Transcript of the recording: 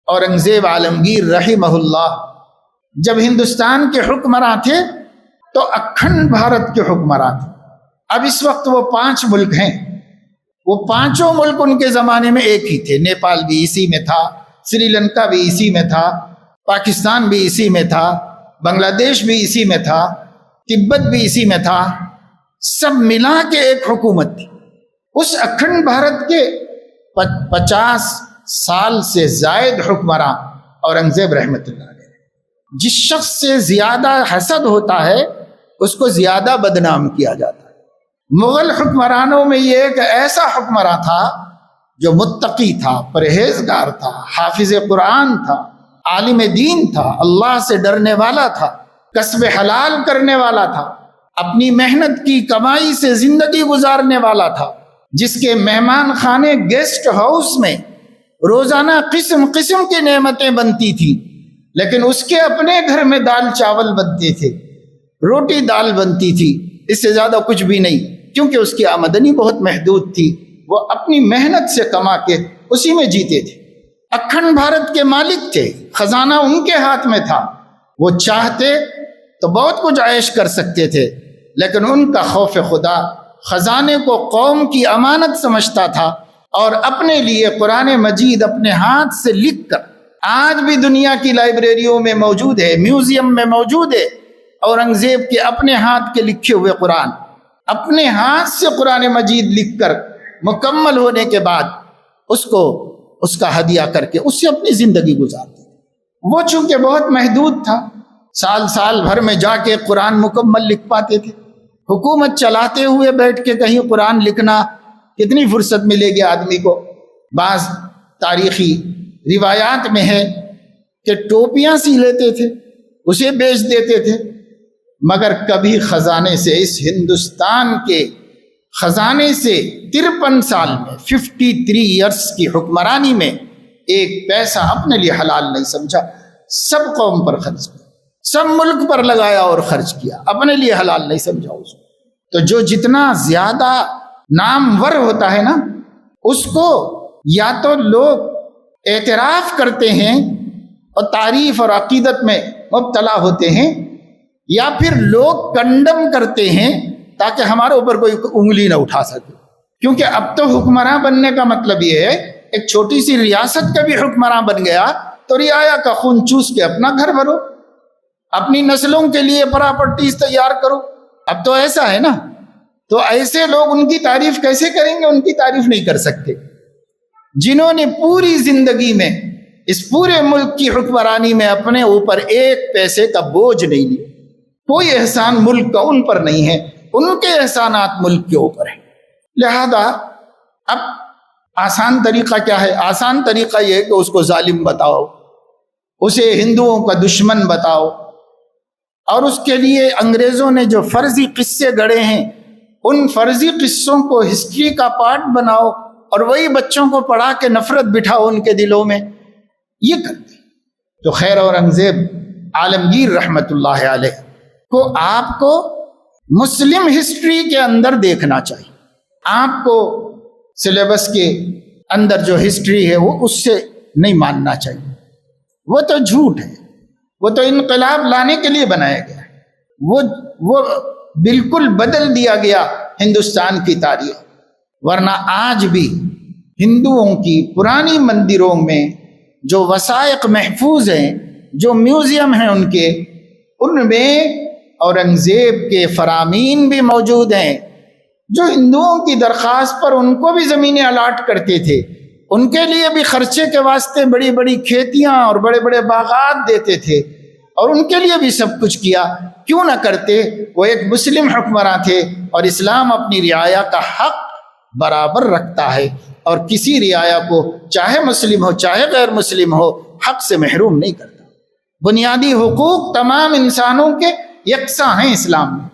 اورنگزیب عالمگیر رحمہ اللہ جب ہندوستان کے حکمراں تھے تو اکھنڈ بھارت کے حکمراں تھے. اب اس وقت وہ 5 ملک ہیں، وہ 5 ملک ان کے زمانے میں ایک ہی تھے. نیپال بھی اسی میں تھا، سری لنکا بھی اسی میں تھا، پاکستان بھی اسی میں تھا، بنگلہ دیش بھی اسی میں تھا، تبت بھی اسی میں تھا. سب ملا کے ایک حکومت تھی. اس اکھنڈ بھارت کے 50 سال سے زائد حکمراں اورنگزیب رحمۃ اللہ علیہ. جس شخص سے زیادہ حسد ہوتا ہے اس کو زیادہ بدنام کیا جاتا ہے. مغل حکمرانوں میں یہ ایک ایسا حکمراں تھا جو متقی تھا، پرہیزگار تھا، حافظ قرآن تھا، عالم دین تھا، اللہ سے ڈرنے والا تھا، کسب حلال کرنے والا تھا، اپنی محنت کی کمائی سے زندگی گزارنے والا تھا، جس کے مہمان خانے گیسٹ ہاؤس میں روزانہ قسم قسم کی نعمتیں بنتی تھیں، لیکن اس کے اپنے گھر میں دال چاول بنتے تھے، روٹی دال بنتی تھی، اس سے زیادہ کچھ بھی نہیں، کیونکہ اس کی آمدنی بہت محدود تھی. وہ اپنی محنت سے کما کے اسی میں جیتے تھے. اکھنڈ بھارت کے مالک تھے، خزانہ ان کے ہاتھ میں تھا. وہ چاہتے تو بہت کچھ عیش کر سکتے تھے، لیکن ان کا خوف خدا خزانے کو قوم کی امانت سمجھتا تھا، اور اپنے لیے قرآن مجید اپنے ہاتھ سے لکھ کر آج بھی دنیا کی لائبریریوں میں موجود ہے، میوزیم میں موجود ہے. اورنگزیب کے اپنے ہاتھ کے لکھے ہوئے قرآن، اپنے ہاتھ سے قرآن مجید لکھ کر مکمل ہونے کے بعد اس کو اس کا ہدیہ کر کے اس سے اپنی زندگی گزارتے. وہ چونکہ بہت محدود تھا، سال بھر میں جا کے قرآن مکمل لکھ پاتے تھے. حکومت چلاتے ہوئے بیٹھ کے کہیں قرآن لکھنا کتنی فرصت ملے گی آدمی کو. بعض تاریخی روایات میں ہے کہ ٹوپیاں سی لیتے تھے، اسے بیچ دیتے تھے، مگر کبھی خزانے سے، اس ہندوستان کے خزانے سے 53 سال میں 53 ایئرس کی حکمرانی میں ایک پیسہ اپنے لیے حلال نہیں سمجھا. سب قوم پر خرچ کیا، سب ملک پر لگایا اور خرچ کیا، اپنے لیے حلال نہیں سمجھا اس کو. تو جو جتنا زیادہ نامور ہوتا ہے نا، اس کو یا تو لوگ اعتراف کرتے ہیں اور تعریف اور عقیدت میں مبتلا ہوتے ہیں، یا پھر لوگ کنڈم کرتے ہیں تاکہ ہمارے اوپر کوئی انگلی نہ اٹھا سکے. کیونکہ اب تو حکمراں بننے کا مطلب یہ ہے، ایک چھوٹی سی ریاست کا بھی حکمراں بن گیا تو رعایا کا خون چوس کے اپنا گھر بھرو، اپنی نسلوں کے لیے پراپرٹیز تیار کرو. اب تو ایسا ہے نا، تو ایسے لوگ ان کی تعریف کیسے کریں گے؟ ان کی تعریف نہیں کر سکتے جنہوں نے پوری زندگی میں اس پورے ملک کی حکمرانی میں اپنے اوپر ایک پیسے کا بوجھ نہیں لیا. کوئی احسان ملک کا ان پر نہیں ہے، ان کے احسانات ملک کے اوپر ہیں. لہذا اب آسان طریقہ کیا ہے؟ آسان طریقہ یہ ہے کہ اس کو ظالم بتاؤ، اسے ہندوؤں کا دشمن بتاؤ، اور اس کے لیے انگریزوں نے جو فرضی قصے گڑھے ہیں ان فرضی قصوں کو ہسٹری کا پارٹ بناؤ اور وہی بچوں کو پڑھا کے نفرت بٹھاؤ ان کے دلوں میں. یہ کرتے تو خیر اورنگزیب عالمگیر رحمت اللہ علیہ کو آپ کو مسلم ہسٹری کے اندر دیکھنا چاہیے. آپ کو سلیبس کے اندر جو ہسٹری ہے وہ اس سے نہیں ماننا چاہیے. وہ تو جھوٹ ہے، وہ تو انقلاب لانے کے لیے بنایا گیا ہے، وہ بالکل بدل دیا گیا ہندوستان کی تاریخ. ورنہ آج بھی ہندوؤں کی پرانی مندروں میں جو وثائق محفوظ ہیں، جو میوزیم ہیں ان میں اورنگزیب کے فرامین بھی موجود ہیں، جو ہندوؤں کی درخواست پر ان کو بھی زمینیں الاٹ کرتے تھے، ان کے لیے بھی خرچے کے واسطے بڑی بڑی کھیتیاں اور بڑے بڑے باغات دیتے تھے، اور ان کے لیے بھی سب کچھ کیا. کیوں نہ کرتے؟ وہ ایک مسلم حکمراں تھے، اور اسلام اپنی رعایا کا حق برابر رکھتا ہے، اور کسی رعایا کو چاہے مسلم ہو چاہے غیر مسلم ہو حق سے محروم نہیں کرتا. بنیادی حقوق تمام انسانوں کے یکساں ہیں اسلام میں.